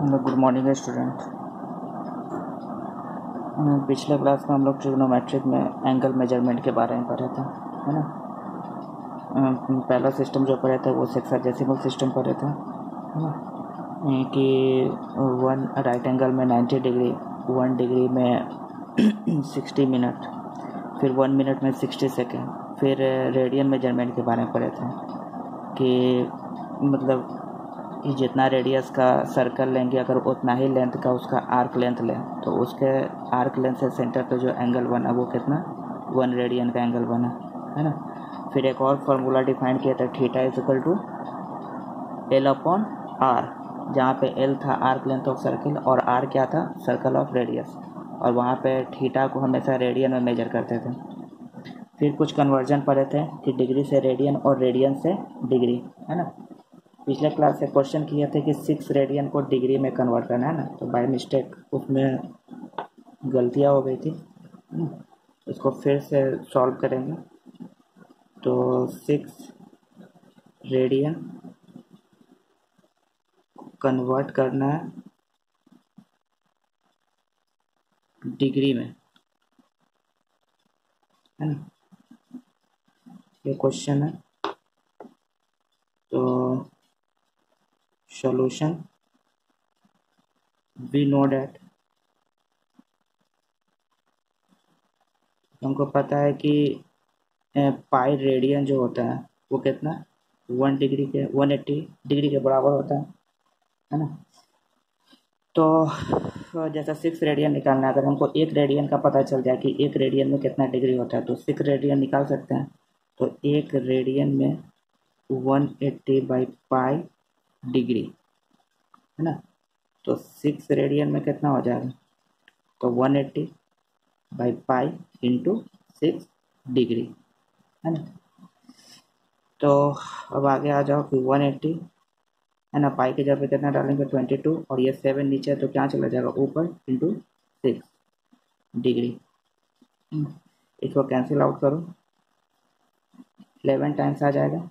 Good morning student. पिछले class में हम लोग ट्रिग्नोमेट्रिक में एंगल मेजरमेंट के बारे में पढ़े थे, है ना। पहला सिस्टम जो पढ़े थे वो सेक्साडेसिमल सिस्टम पढ़े थे, है ना, कि वन राइट एंगल में 90 डिग्री, 1 डिग्री में 60 मिनट, फिर 1 मिनट में 60 सेकेंड, फिर रेडियन मेजरमेंट के बारे में पढ़े थे कि मतलब कि जितना रेडियस का सर्कल लेंगे अगर उतना ही लेंथ का उसका आर्क लेंथ लें तो उसके आर्क लेंथ से सेंटर पे जो एंगल बना वो कितना 1 रेडियन का एंगल बना, है ना। फिर एक और फार्मूला डिफाइन किया था, theta is equal to L upon R, जहाँ पे एल था आर्क लेंथ ऑफ सर्कल और आर क्या था सर्कल ऑफ रेडियस, और वहाँ पे थीटा को हमेशा रेडियन में मेजर करते थे। फिर कुछ कन्वर्जन पढ़े थे कि डिग्री से रेडियन और रेडियन से डिग्री, है ना। पिछले क्लास से क्वेश्चन किए थे कि 6 रेडियन को डिग्री में कन्वर्ट करना है ना, तो बाय मिस्टेक उसमें गलतियाँ हो गई थी, इसको फिर से सॉल्व करेंगे। तो 6 रेडियन कन्वर्ट करना है डिग्री में, है ना, ये क्वेश्चन है। तो सॉल्यूशन वी नो डैट, हमको पता है कि पाई रेडियन जो होता है वो कितना 1 डिग्री के 180 डिग्री के बराबर होता है ना। तो जैसा 6 रेडियन निकालना है, अगर हमको 1 रेडियन का पता चल जाए कि 1 रेडियन में कितना डिग्री होता है तो 6 रेडियन निकाल सकते हैं। तो 1 रेडियन में 180 बाई पाई डिग्री, है ना। तो 6 रेडियन में कितना हो जाएगा, तो 180 बाई पाई इंटू 6 डिग्री, है ना। तो अब आगे आ जाओ कि 180, है ना, पाई के जगह पे कितना डालेंगे 22, और ये 7 नीचे है तो क्या चला जाएगा ऊपर इंटू 6 डिग्री। इसको कैंसिल आउट करो, 11 टाइम्स आ जाएगा,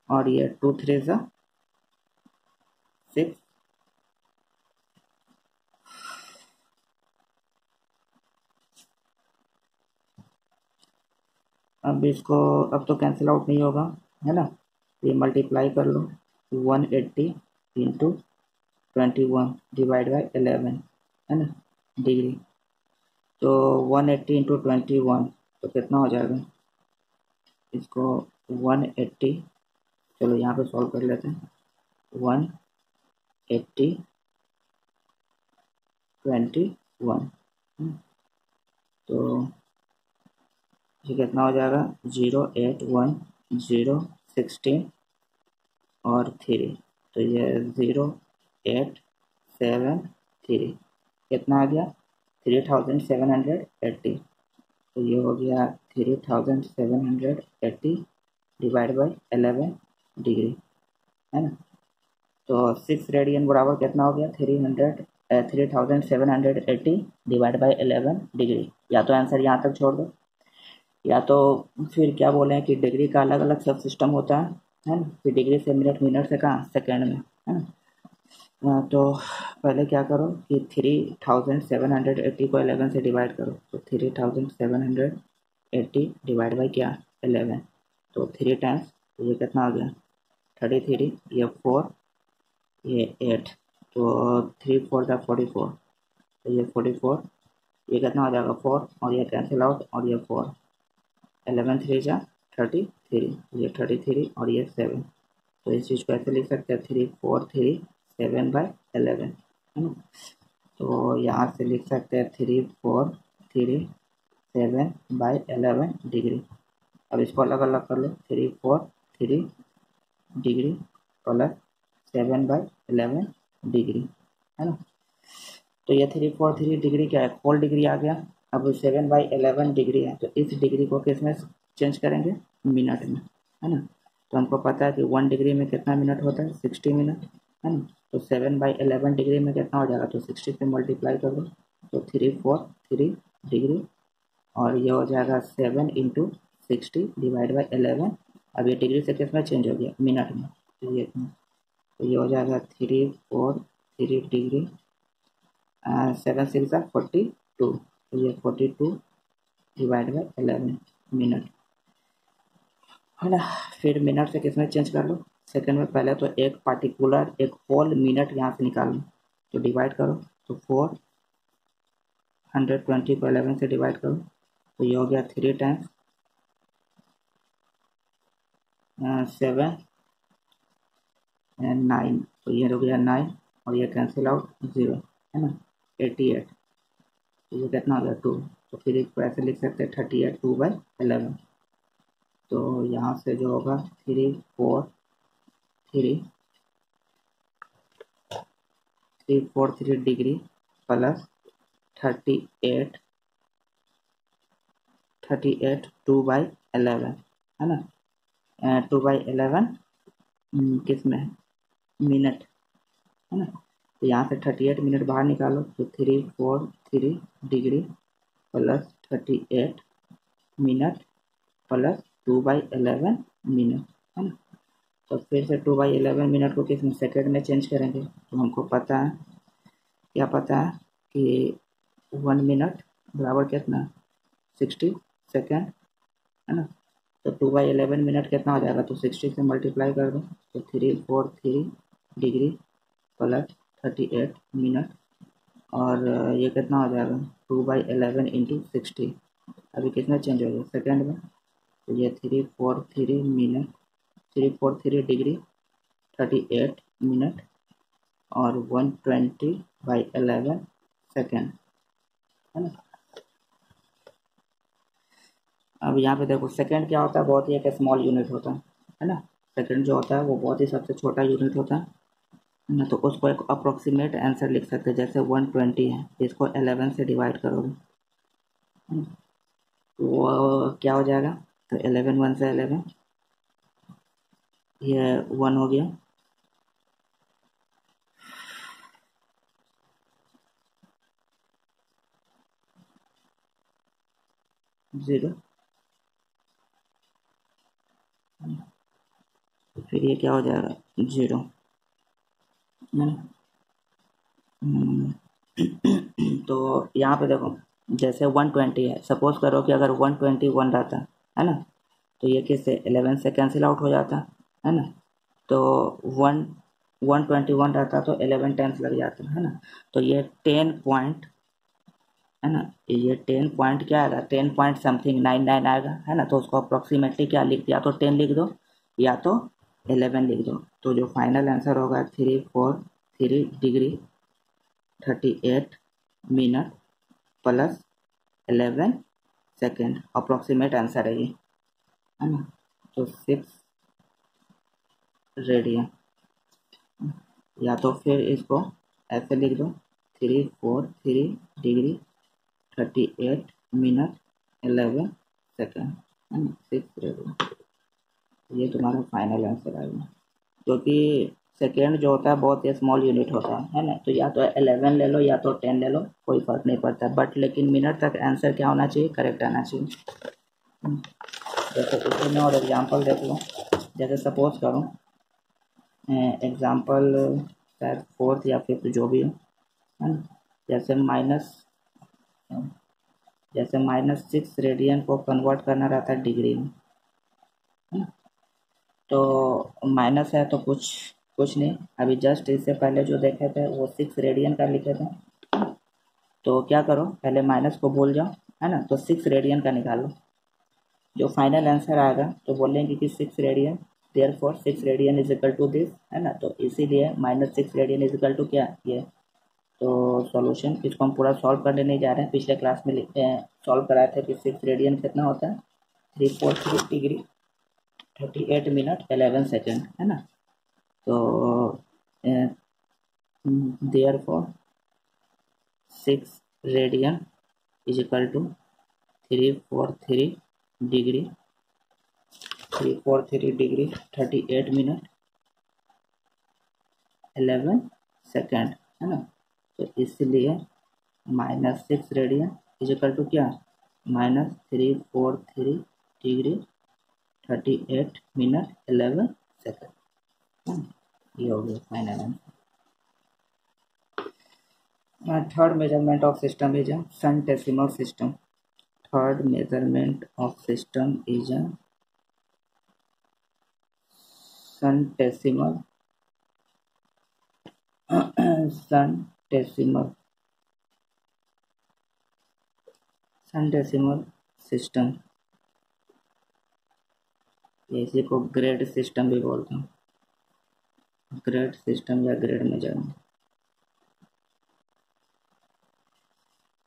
और ये 2 3 ज़ा 6, अब इसको अब तो कैंसिल आउट नहीं होगा, है ना। ये मल्टीप्लाई कर लो 180 इंटू 21 डिवाइड बाई 11, है ना, डिग्री। तो 180 इंटू 21 तो कितना हो जाएगा, इसको 180, चलो यहाँ पे सॉल्व कर लेते हैं, 180 21, तो ये कितना हो जाएगा 0 8 1 0 16 और 3, तो ये 0 8 7 3 कितना आ गया 3780, तो ये हो गया 3780 डिवाइड बाई 11 डिग्री, है ना। तो 6 रेडियन बराबर कितना हो गया 3780 डिवाइड बाई 11 डिग्री। या तो आंसर यहाँ तक छोड़ दो, या तो फिर क्या बोले हैं कि डिग्री का अलग अलग सब सिस्टम होता है ना। फिर डिग्री से मिनट, मिनट से कहाँ सेकेंड में, है ना। तो पहले क्या करो कि 3780 को 11 से डिवाइड करो, तो 3780 डिवाइड बाई क्या 11, तो 3 टाइम्स, तो ये कितना आ गया 33, ये 4, ये 8, तो 3 4 का 44, तो ये 44, ये कितना हो जाएगा 4, और ये कैंसिल आउट, और ये 4, 11 3 जा 33, ये 33 और ये 7, तो इस चीज़ को ऐसे लिख सकते हैं 3 4 3 7 बाई 11, है ना। तो यहाँ से लिख सकते हैं 3 4 3 7 बाई 11 डिग्री। अब इसको अलग अलग कर लो, 3 4 3 डिग्री प्लस 7 बाई 11 डिग्री, है ना। तो ये 3 4 3 डिग्री क्या है होल डिग्री आ गया। अब 7 बाई 11 डिग्री है, तो इस डिग्री को किस में चेंज करेंगे मिनट में, है ना। तो हमको पता है कि 1 डिग्री में कितना मिनट होता है 60 मिनट, है ना। तो 7 बाई 11 डिग्री में कितना हो जाएगा, तो 60 से मल्टीप्लाई कर दो, तो 3 4 3 डिग्री, और ये हो जाएगा 7 इंटू 60 डिवाइड बाई 11। अब ये डिग्री से किस में चेंज हो गया मिनट में, तो ये हो जाएगा 3 4 3 डिग्री 7 6 42, तो ये 42 डिवाइड बाई 11 मिनट है ना। फिर मिनट से किसमें चेंज कर लो, सेकंड में। पहले तो एक पार्टिकुलर एक होल मिनट यहाँ से निकाल लो, तो डिवाइड करो, तो 420 को 11 से डिवाइड करो, तो ये हो गया 3 टाइम्स 7 एंड 9, तो ये हो गया 9 और ये कैंसिल आउट 0 है ना। 88, तो ये कितना हो गया 2, तो फिर इसको ऐसे लिख सकते हैं 38 2/11, तो यहाँ से जो होगा 343 डिग्री प्लस 38 2/11 है ना। 2/11 किस में है, मिनट है ना। तो यहाँ से 38 मिनट बाहर निकालो, तो 343 degree plus 38 minute plus 2/11 minute है ना। तो फिर से 2/11 मिनट को किस में, सेकेंड में चेंज करेंगे, तो हमको पता है, क्या पता है कि 1 मिनट बराबर कितना 60 सेकेंड है ना। तो 2/11 मिनट कितना हो जाएगा, तो 60 से मल्टीप्लाई कर दो, तो 343 डिग्री प्लस 38 मिनट, और ये कितना हो जाएगा 2/11 इंटू 60, अभी कितना चेंज हो गया सेकेंड में, तो ये 343 मिनट 343 डिग्री 38 मिनट और 120/11 सेकेंड है ना। अब यहाँ पे देखो सेकेंड क्या होता है, बहुत ही एक स्मॉल यूनिट होता है ना। सेकेंड जो होता है वो बहुत ही सबसे छोटा यूनिट होता है ना। तो उसको एक अप्रोक्सीमेट आंसर लिख सकते हैं, जैसे 120 है, इसको 11 से डिवाइड करोगे तो क्या हो जाएगा, तो 11 1 से 11, ये 1 हो गया, जीरो, फिर ये क्या हो जाएगा 0 तो यहाँ पे देखो जैसे 120 है, सपोज करो कि अगर 121 रहता है ना, तो ये किससे 11 से कैंसिल आउट हो जाता है ना। तो 121 रहता तो 11 टाइम्स लग जाता है ना। तो ये 10 पॉइंट है ना, ये 10 पॉइंट क्या आएगा, 10 पॉइंट समथिंग 99 आएगा है ना। तो उसको अप्रोक्सीमेटली क्या लिख दिया, तो 10 लिख दो या तो 11 लिख दो, तो जो फाइनल आंसर होगा 343 degree 38 minute plus 11 second, approximate answer है ये है ना। तो 6 रेडियन, या तो फिर इसको ऐसे लिख दो 343 डिग्री 38 मिनट 11 सेकेंड है ना, 6 रेडियन। ये तुम्हारा फाइनल आंसर आएगा, क्योंकि सेकेंड जो होता है बहुत ही स्मॉल यूनिट होता है ना। तो या तो 11 ले लो या तो 10 ले लो, कोई फर्क नहीं पड़ता, बट लेकिन मिनट तक आंसर क्या होना चाहिए, करेक्ट आना चाहिए। जैसे इसी में और एग्जांपल देख लो, जैसे सपोज करो एग्जांपल शायद 4th या 5th जो भी हो है ना। जैसे -6 रेडियन को कन्वर्ट करना रहता है डिग्री में है ना। तो माइनस है तो कुछ नहीं, अभी जस्ट इससे पहले जो देखे थे वो 6 रेडियन का लिखे थे, तो क्या करो पहले माइनस को भूल जाओ है ना, तो 6 रेडियन का निकालो, जो फाइनल आंसर आएगा तो बोलेंगे कि 6 radian, therefore 6 radian is equal to this है ना। तो इसीलिए -6 रेडियन इज इक्वल टू क्या ये। तो सॉल्यूशन इसको हम पूरा सॉल्व करने नहीं जा रहे हैं, पिछले क्लास में सॉल्व कराए थे कि 6 रेडियन कितना होता है 343 डिग्री 38 मिनट 11 सेकेंड है ना। तो therefore 6 radian is equal to 343 degree 38 minute 11 second है ना। तो इसलिए -6 रेडियन इज इक्वल टू क्या, -343 डिग्री 38 मिनट 11 सेकेंड। ये हो गया final answer. Third measurement of system is a centesimal system. Third measurement of system is a centesimal centesimal system. इसी को ग्रेड सिस्टम भी बोलते हैं, ग्रेड सिस्टम या ग्रेड मेजरमेंट।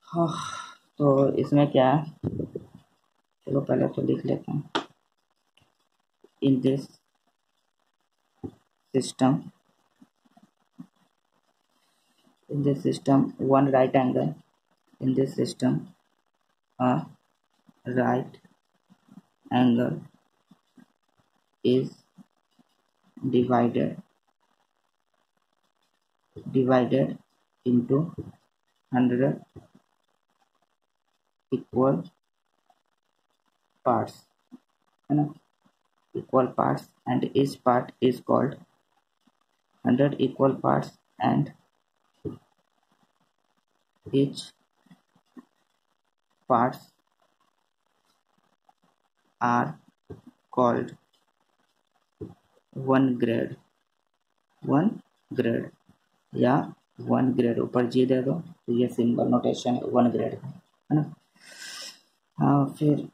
हाँ, तो इसमें क्या है, चलो पहले तो लिख लेता हूँ। In this system one right angle, in this system a right angle is divided into 100 equal parts, है ना, equal parts, and each part is called 100 equal parts, and each parts are called one grade या one grade, ऊपर जी दे दो तो ये symbol notation one grade है ना। हाँ, फिर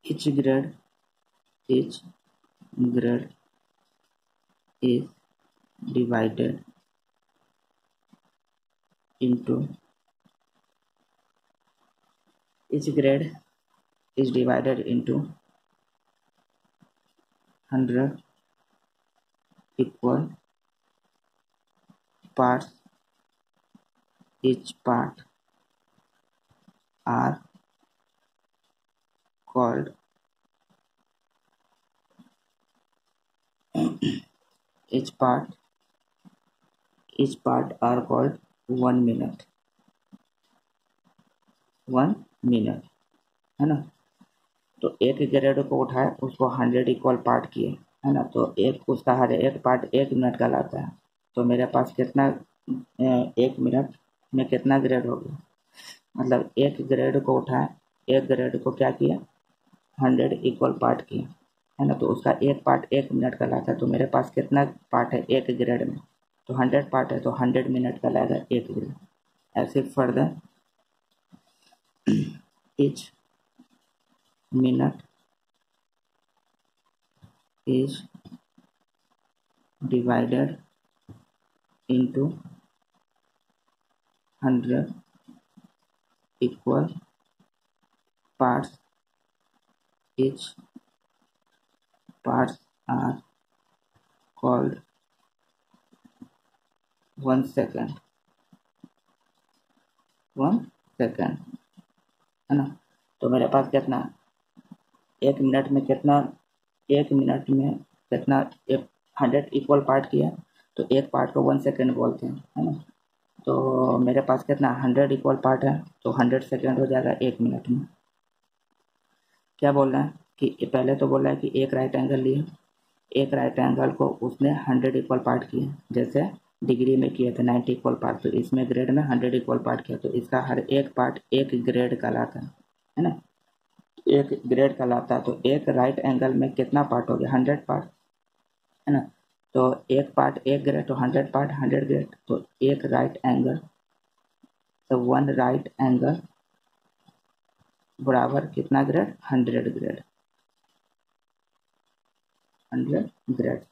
each grade is divided into 100 equal parts. Each part are called each part are called 1 minute, है ना। तो एक ग्रेड को उठाए, उसको 100 इक्वल पार्ट किए, है ना, तो एक उसका हर एक पार्ट 1 मिनट का लाता है। तो मेरे पास कितना 1 मिनट में कितना ग्रेड हो गया, मतलब एक ग्रेड को उठाए, एक ग्रेड को क्या किया, 100 इक्वल पार्ट किया, है ना, तो उसका एक पार्ट 1 मिनट का लाता है। तो मेरे पास कितना पार्ट है एक ग्रेड में, तो 100 पार्ट है, तो 100 मिनट का लाएगा एक ग्रेड। ऐसे further each minute is divided into 100 equal parts. Each parts are called 1 second, है ना। तो मेरे पास कितना, एक मिनट में कितना 100 इक्वल पार्ट किया, तो एक पार्ट को 1 सेकेंड बोलते हैं, है ना। तो मेरे पास कितना 100 इक्वल पार्ट है, तो 100 सेकेंड हो जाएगा 1 मिनट में। क्या बोल रहा है कि पहले तो बोल रहा है कि एक राइट एंगल लिए, एक राइट एंगल को उसने 100 इक्वल पार्ट किए, जैसे डिग्री में किए थे 90 इक्वल पार्ट, तो इसमें ग्रेड में 100 इक्वल पार्ट किया, तो इसका हर एक पार्ट एक ग्रेड कहलाता है ना, एक ग्रेड कहलाता है। तो एक राइट एंगल में कितना पार्ट हो गया, 100 पार्ट, है ना। तो एक पार्ट एक ग्रेड, तो 100 पार्ट 100 ग्रेड, तो एक राइट एंगल, तो वन राइट एंगल बराबर कितना ग्रेड, 100 ग्रेड,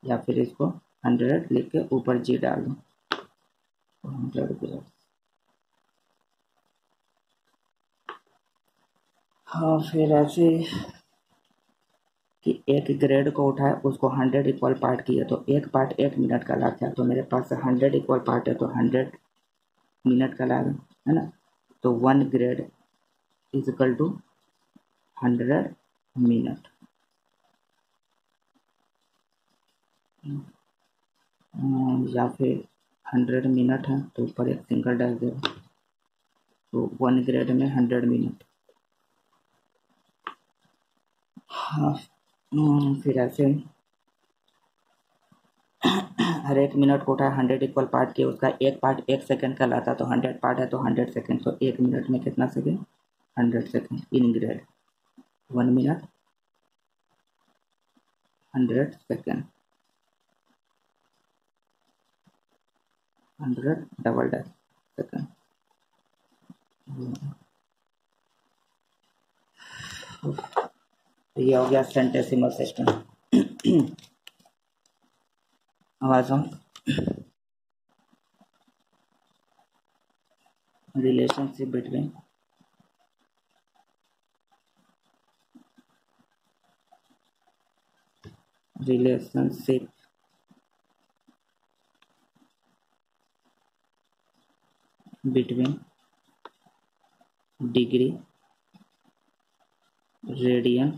या फिर इसको 100 लिख के ऊपर जी डाल दो, 100 ग्रेड। हाँ, फिर ऐसे कि एक ग्रेड को उठाए, उसको 100 इक्वल पार्ट किया, तो एक पार्ट 1 मिनट का लाता है। तो मेरे पास 100 इक्वल पार्ट है, तो 100 मिनट का लाएगा, है ना। तो 1 grade is equal to 100 minute. या फिर 100 मिनट है तो ऊपर एक सिंगल डैश दे, तो 1 ग्रेड में 100 मिनट। हाँ, फिर ऐसे हर एक मिनट को उठाए 100 इक्वल पार्ट किए, उसका एक पार्ट 1 सेकंड का लाता, तो 100 पार्ट है तो 100 सेकंड, तो 1 मिनट में कितना second? 100 second in grade. 1 minute 100 second, 100 double dash second. ये हो गया सेंटेसिमल सिस्टम। आवाज हो relationship between relationship between degree, radian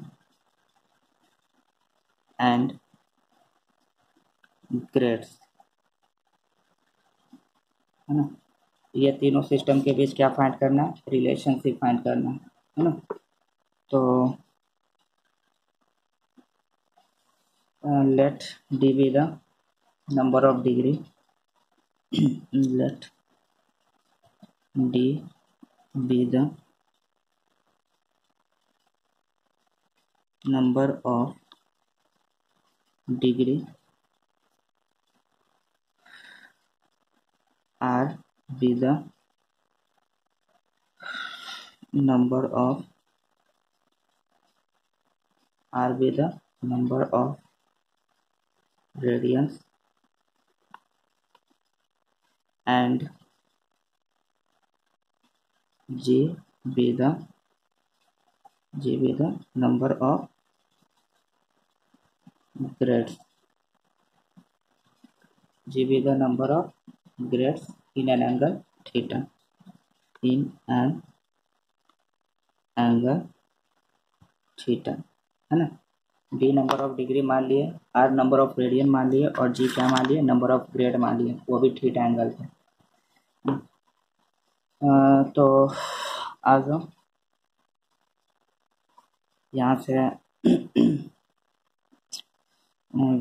and grades, है ना। ये तीनों सिस्टम के बीच क्या फाइंड करना है? रिलेशनशिप फाइंड करना है ना। तो let d be the number of degree let d be the number of degree, r be the number of radians and g be the number of grades, g be the number of grades in an angle theta, in an angle theta, है ना। d number of degree मान लिए, r number of radian मान लिए, और g क्या मान लिए? नंबर ऑफ ग्रेड मान लिए, वो भी थीटा एंगल पे। तो आ जाओ यहाँ से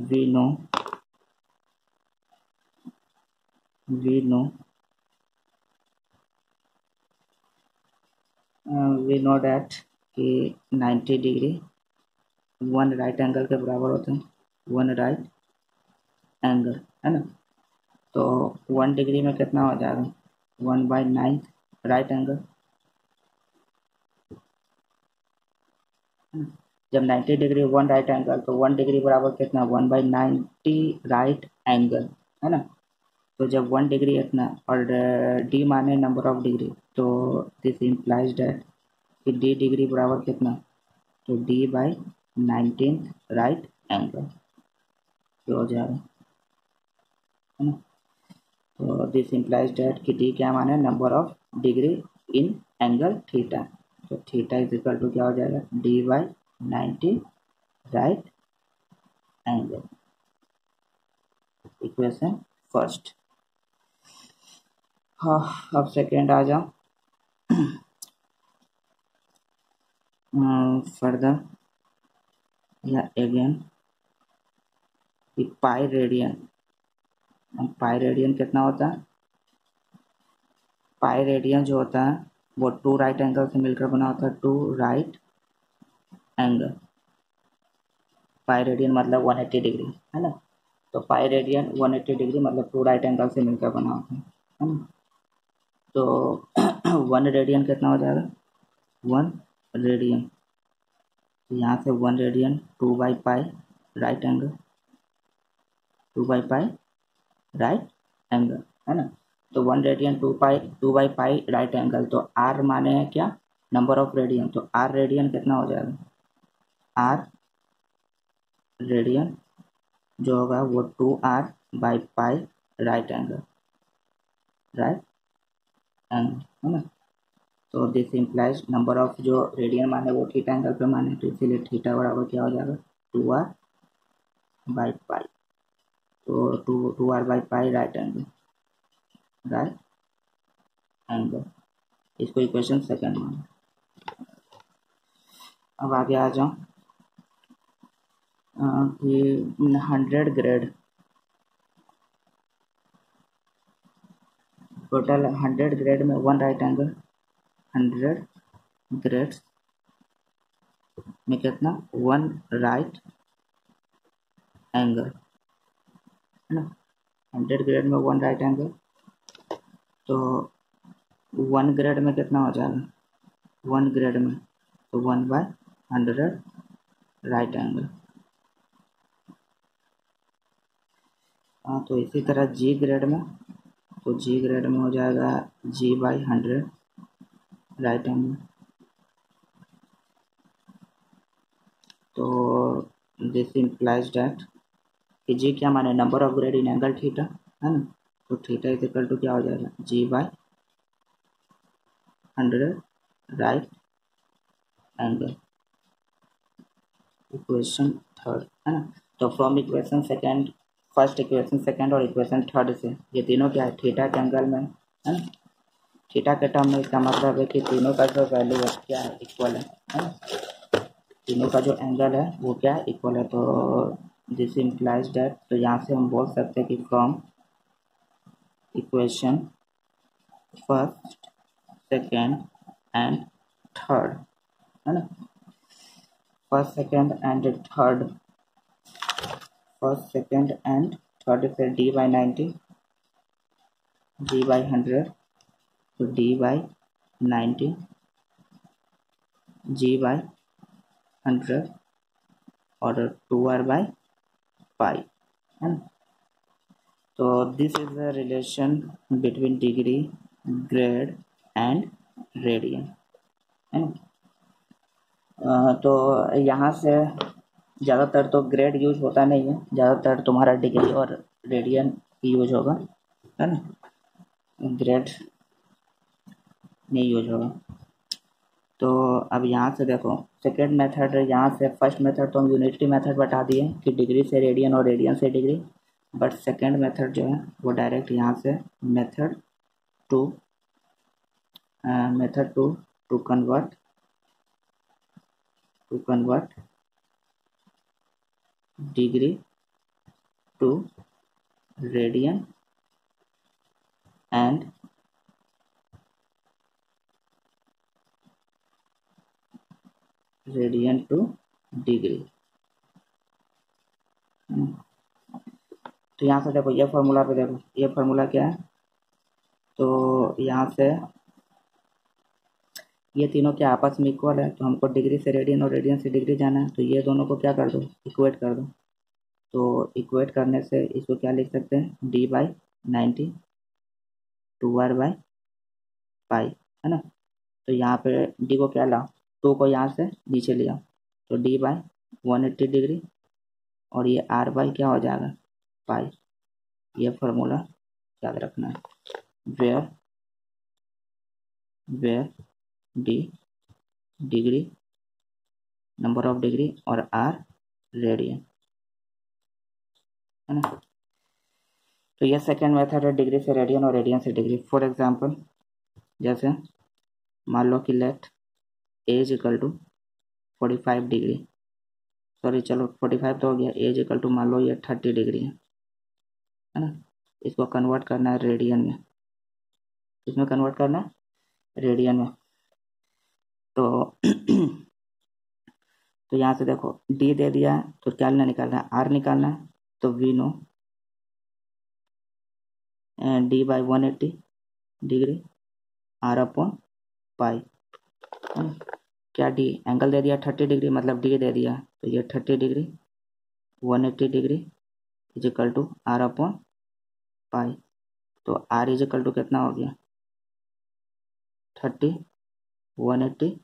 we know that कि 90 डिग्री 1 राइट एंगल के बराबर होते हैं, 1 राइट एंगल, है ना। तो 1 डिग्री में कितना हो जाएगा? 1/9 राइट एंगल। जब 90 डिग्री 1 राइट एंगल, तो 1 डिग्री बराबर कितना? 1/90 राइट एंगल, है ना। तो जब 1 डिग्री इतना और d माने नंबर ऑफ डिग्री, तो दिस इम्प्लाइज डैट कि d डिग्री बराबर कितना? तो d/19 राइट एंगल हो जाएगा, है ना। तो दिस इम्प्लाइज डैट कि d क्या माने? Number of degree in angle theta. तो थीटा इज इक्वल टू क्या हो जाएगा? d/90 right angle. Equation first. हाँ, अब सेकेंड आ जाओ। फर्दर या अगेन पाई रेडियन, कितना होता है? पाई रेडियन जो होता है वो 2 राइट एंगल से मिलकर बना होता है, 2 राइट एंगल। पाई रेडियन मतलब 180 डिग्री, है ना। तो पाई रेडियन 180 डिग्री मतलब 2 राइट एंगल से मिलकर बना होता है ना। तो 1 रेडियन कितना हो जाएगा? 1 रेडियन, यहाँ से 1 रेडियन 2/पाई राइट एंगल, 2/पाई राइट एंगल, है ना। तो 1 रेडियन 2/पाई राइट एंगल, तो r माने है क्या? Number of radian. तो r रेडियन कितना हो जाएगा? r रेडियन जो होगा वो 2r/पाई राइट एंगल, है ना। तो दिस इम्प्लाइज नंबर ऑफ जो रेडियन माने वो थीटा एंगल पे माने, तो इसीलिए थीटा बराबर क्या हो जाएगा? 2r/पाई। तो 2r/पाई राइट एंगल, इसको इक्वेशन सेकंड माने। अब आगे आ जाओ कि 100 ग्रेड टोटल 100 ग्रेड में 1 राइट एंगल, 100 ग्रेड्स में कितना 1 राइट एंगल है ना। 100 ग्रेड में 1 राइट एंगल, तो 1 ग्रेड में कितना हो जाएगा, 1 ग्रेड में तो 1/100 राइट एंगल। हाँ, तो इसी तरह जी ग्रेड में, तो जी ग्रेड में हो जाएगा G/100 राइट एंगल। तो दिस इम्प्लाइज डैट कि जी क्या माने, number of grade in angle theta है ना। तो थीटा इज इक्वल टू क्या हो जाएगा, G/100 right angle. Equation third है ना। तो from equation second, first equation second और इक्वेशन थर्ड से ये तीनों क्या है, थीटा के एंगल में है ना। थीटा के टर्म में इसका मतलब है कि तीनों का जो वैल्यू है क्या है, इक्वल है ना। तीनों का जो एंगल है वो क्या है, इक्वल है। तो दिस इम्प्लाइज दैट, तो यहाँ से हम बोल सकते हैं कि from equation first second and third है ना, first second and third, first second and third से D/90, G/100, तो D/90, G/100 और 2R/पाई है ना। तो this is the relation between degree, grade and radian है ना। तो यहाँ से ज़्यादातर तो ग्रेड यूज होता नहीं है, ज़्यादातर तुम्हारा डिग्री और रेडियन यूज होगा है ना, ग्रेड नहीं यूज होगा। तो अब यहाँ से देखो सेकेंड मेथड, यहाँ से फर्स्ट मेथड तो हम यूनिटरी मेथड बता दिए कि डिग्री से रेडियन और रेडियन से डिग्री, बट सेकेंड मेथड जो है वो डायरेक्ट यहाँ से method to to convert degree to radian and radian to degree. तो यहाँ से देखो ये फार्मूला पे देखो, ये फार्मूला क्या है, तो यहाँ से ये तीनों क्या आपस में इक्वल है, तो हमको डिग्री से रेडियन और रेडियन से डिग्री जाना है, तो ये दोनों को क्या कर दो, इक्वेट कर दो। तो इक्वेट करने से इसको क्या लिख सकते हैं, D/90 2R/पाई है ना। तो यहाँ पे डी को क्या लाओ, 2 को यहाँ से नीचे लिया, तो D/180 डिग्री और ये R/ क्या हो जाएगा, पाई। ये फार्मूला याद रखना है, where D degree, number of degree और R रेडियन है ना। तो ये सेकेंड मेथड है, डिग्री से रेडियन और रेडियन से डिग्री। फॉर एग्जांपल जैसे मान लो कि let as equal to 45 degree, sorry चलो 45 तो हो गया, एज इक्वल टू मान लो ये 30 डिग्री है ना। इसको कन्वर्ट करना है रेडियन में, इसमें कन्वर्ट करना है रेडियन में। तो तो यहाँ से देखो डी दे दिया है, तो क्या निकालना है, आर निकालना है। तो वी नो D/180 डिग्री R/पाई, क्या डी एंगल दे दिया 30 डिग्री, मतलब डी दे दिया, तो ये 30 degree 180 degree is equal to R/पाई। तो R इज इक्वल टू कितना हो गया, 30 180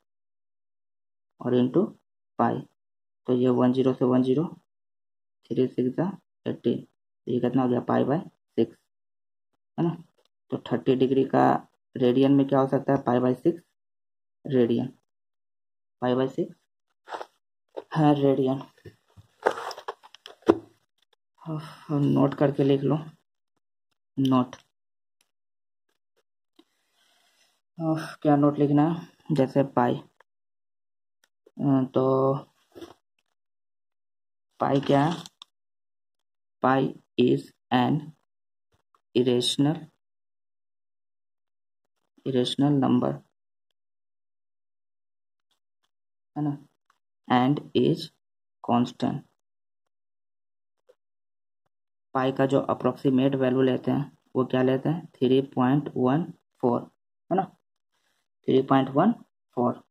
और इंटू पाई। तो ये 10 से 10 3 6 80, तो ये कितना हो गया, पाई/6 है ना। तो 30 डिग्री का रेडियन में क्या हो सकता है, पाई/6 रेडियन, पाई/6 है रेडियन। नोट करके लिख लो, नोट क्या नोट लिखना है, जैसे पाई, तो पाई क्या है, pi is an irrational irrational number, है ना, एंड इज कांस्टेंट। पाई का जो अप्रोक्सीमेट वैल्यू लेते हैं वो क्या लेते हैं, 3.14, है ना, 3.14।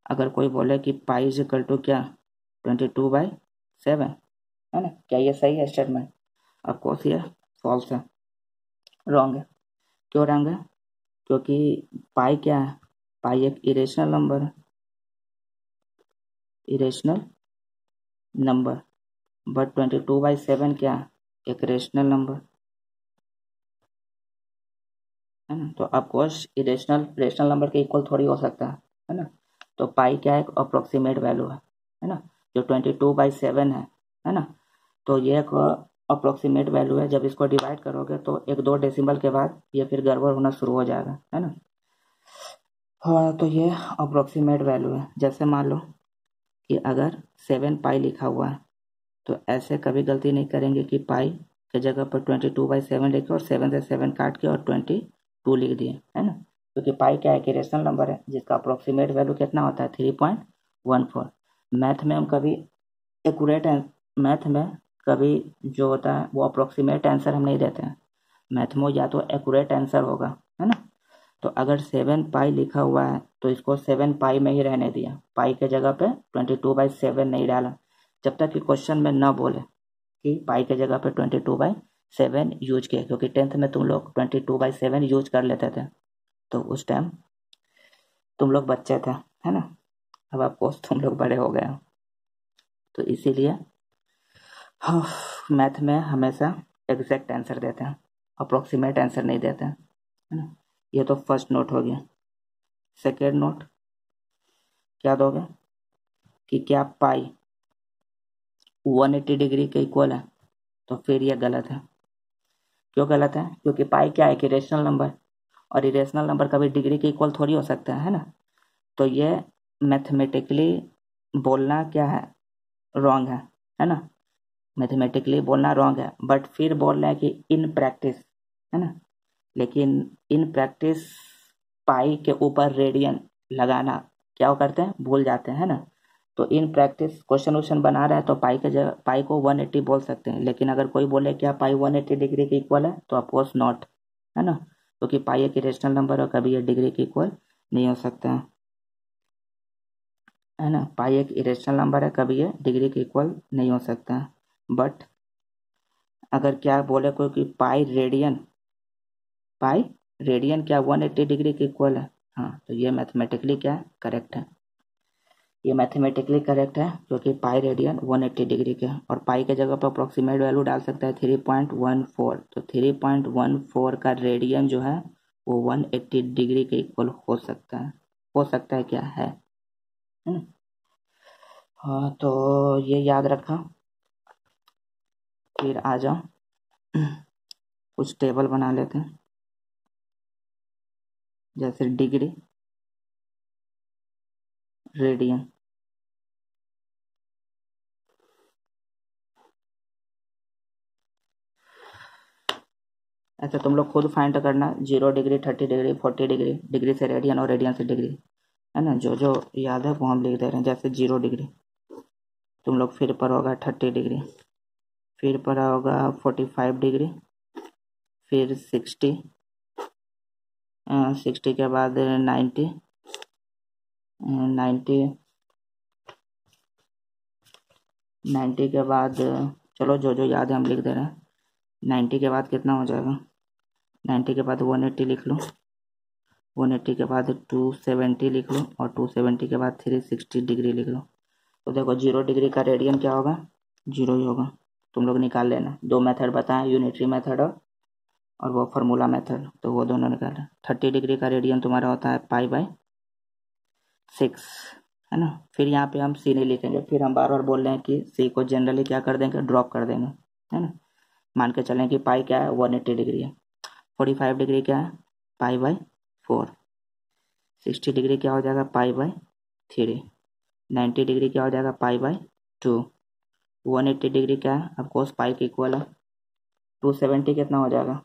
अगर कोई बोले कि पाई इज इक्वल टू क्या, 22/7, है ना, क्या ये सही है स्टेटमेंट? ऑफकोर्स ये फॉल्स है, रॉन्ग है। क्यों रॉन्ग है? क्योंकि पाई क्या है, पाई एक इरेशनल नंबर है, इरेशनल नंबर, बट 22/7 क्या है, एक रेशनल नंबर, है ना। तो ऑफकोर्स इरेशनल रेशनल नंबर के इक्वल थोड़ी हो सकता है ना। तो पाई क्या है, एक अप्रोक्सीमेट वैल्यू है ना, जो 22/7 है ना। तो ये एक अप्रोक्सीमेट वैल्यू है, जब इसको डिवाइड करोगे तो 1-2 डेसिमल के बाद ये फिर गड़बड़ होना शुरू हो जाएगा, है ना। हाँ, तो ये अप्रोक्सीमेट वैल्यू है। जैसे मान लो कि अगर 7 पाई लिखा हुआ है, तो ऐसे कभी गलती नहीं करेंगे कि पाई के जगह पर 22/7 लिखे और 7 से 7 काट के और 22 लिख दिए, है ना। क्योंकि पाई क्या है कि रेशनल नंबर है जिसका अप्रोक्सीमेट वैल्यू कितना होता है, 3.14। मैथ में हम कभी एक्यूरेट, मैथ में कभी जो होता है वो अप्रोक्सीमेट आंसर हम नहीं देते हैं। मैथ में या तो एक्यूरेट आंसर होगा, है ना। तो अगर 7 पाई लिखा हुआ है तो इसको 7 पाई में ही रहने दिया, पाई के जगह पे 22/7 नहीं डाला, जब तक कि क्वेश्चन में न बोले कि पाई के जगह पे 22/7 यूज किया। क्योंकि 10th में तुम लोग 22/7 यूज कर लेते थे, तो उस टाइम तुम लोग बच्चे थे, है ना। अब आपको तुम लोग बड़े हो गए हो, तो इसीलिए हाँ, मैथ में हमेशा एग्जैक्ट आंसर देते हैं, अप्रोक्सीमेट आंसर नहीं देते हैं, है ना। ये तो फर्स्ट नोट हो गया। सेकेंड नोट क्या दोगे कि क्या पाई 180 डिग्री के इक्वल है, तो फिर ये गलत है। क्यों गलत है? क्योंकि पाई क्या है कि रेशनल नंबर, और इरेशनल नंबर कभी डिग्री के इक्वल थोड़ी हो सकता है ना। तो ये मैथमेटिकली बोलना क्या है, रॉन्ग है ना। मैथमेटिकली बोलना रॉन्ग है, बट फिर बोल रहे हैं कि इन प्रैक्टिस, है ना। लेकिन इन प्रैक्टिस पाई के ऊपर रेडियन लगाना क्या करते हैं, भूल जाते हैं, है ना। तो इन प्रैक्टिस क्वेश्चन वोश्चन बना रहा है तो पाई के जगह पाई को 180 बोल सकते हैं। लेकिन अगर कोई बोले क्या पाई 180 डिग्री के इक्वल है, तो ऑफकोर्स नॉट, है ना। क्योंकि पाई एक इरेशनल नंबर है, कभी ये डिग्री के इक्वल नहीं हो सकता है ना। पाई एक इरेशनल नंबर है, कभी ये डिग्री के इक्वल नहीं हो सकता। बट अगर क्या बोले कोई कि पाई रेडियन क्या 180 डिग्री के इक्वल है, हाँ, तो ये मैथमेटिकली क्या करेक्ट है, ये मैथमेटिकली करेक्ट है। क्योंकि पाई रेडियन 180 डिग्री के है, और पाई के जगह पर अप्रोक्सीमेट वैल्यू डाल सकता है 3.14। तो 3.14 का रेडियन जो है वो 180 डिग्री के इक्वल हो सकता है, क्या है ना। हाँ, तो ये याद रखा। फिर आ जाओ कुछ टेबल बना लेते हैं, जैसे डिग्री, रेडियन। ऐसे तुम लोग खुद फाइंड करना, 0 डिग्री, 30 डिग्री, 40 डिग्री, डिग्री से रेडियन और रेडियन से डिग्री, है ना। जो जो याद है वो हम लिख दे रहे हैं। जैसे 0 डिग्री तुम लोग, फिर पर होगा 30 डिग्री, फिर पर होगा 45 डिग्री, फिर 60, 60 के बाद 90, 90, 90 के बाद, चलो जो जो याद है हम लिख दे रहे हैं। 90 के बाद कितना हो जाएगा, 90 के बाद 180 लिख लो, 180 के बाद 270 लिख लो, और 270 के बाद 360 डिग्री लिख लो। तो देखो 0 डिग्री का रेडियन क्या होगा, 0 ही होगा। तुम लोग निकाल लेना, दो मेथड बताएं, यूनिटरी मेथड और वो फार्मूला मेथड, तो वो दोनों निकालें। 30 डिग्री का रेडियन तुम्हारा होता है पाई/6, है ना। फिर यहाँ पे हम सी नहीं लिखेंगे, फिर हम बार बार बोल रहे हैं कि सी को जनरली क्या कर देंगे, ड्रॉप कर देंगे, है ना। मान के चलें कि पाई क्या है, 180 डिग्री है। 45 डिग्री क्या है, पाई/4। 60 डिग्री क्या हो जाएगा, पाई/3। 90 डिग्री क्या हो जाएगा, पाई/2। 180 डिग्री क्या है, ऑफकोर्स पाई के इक्वल है। 270 कितना हो जाएगा,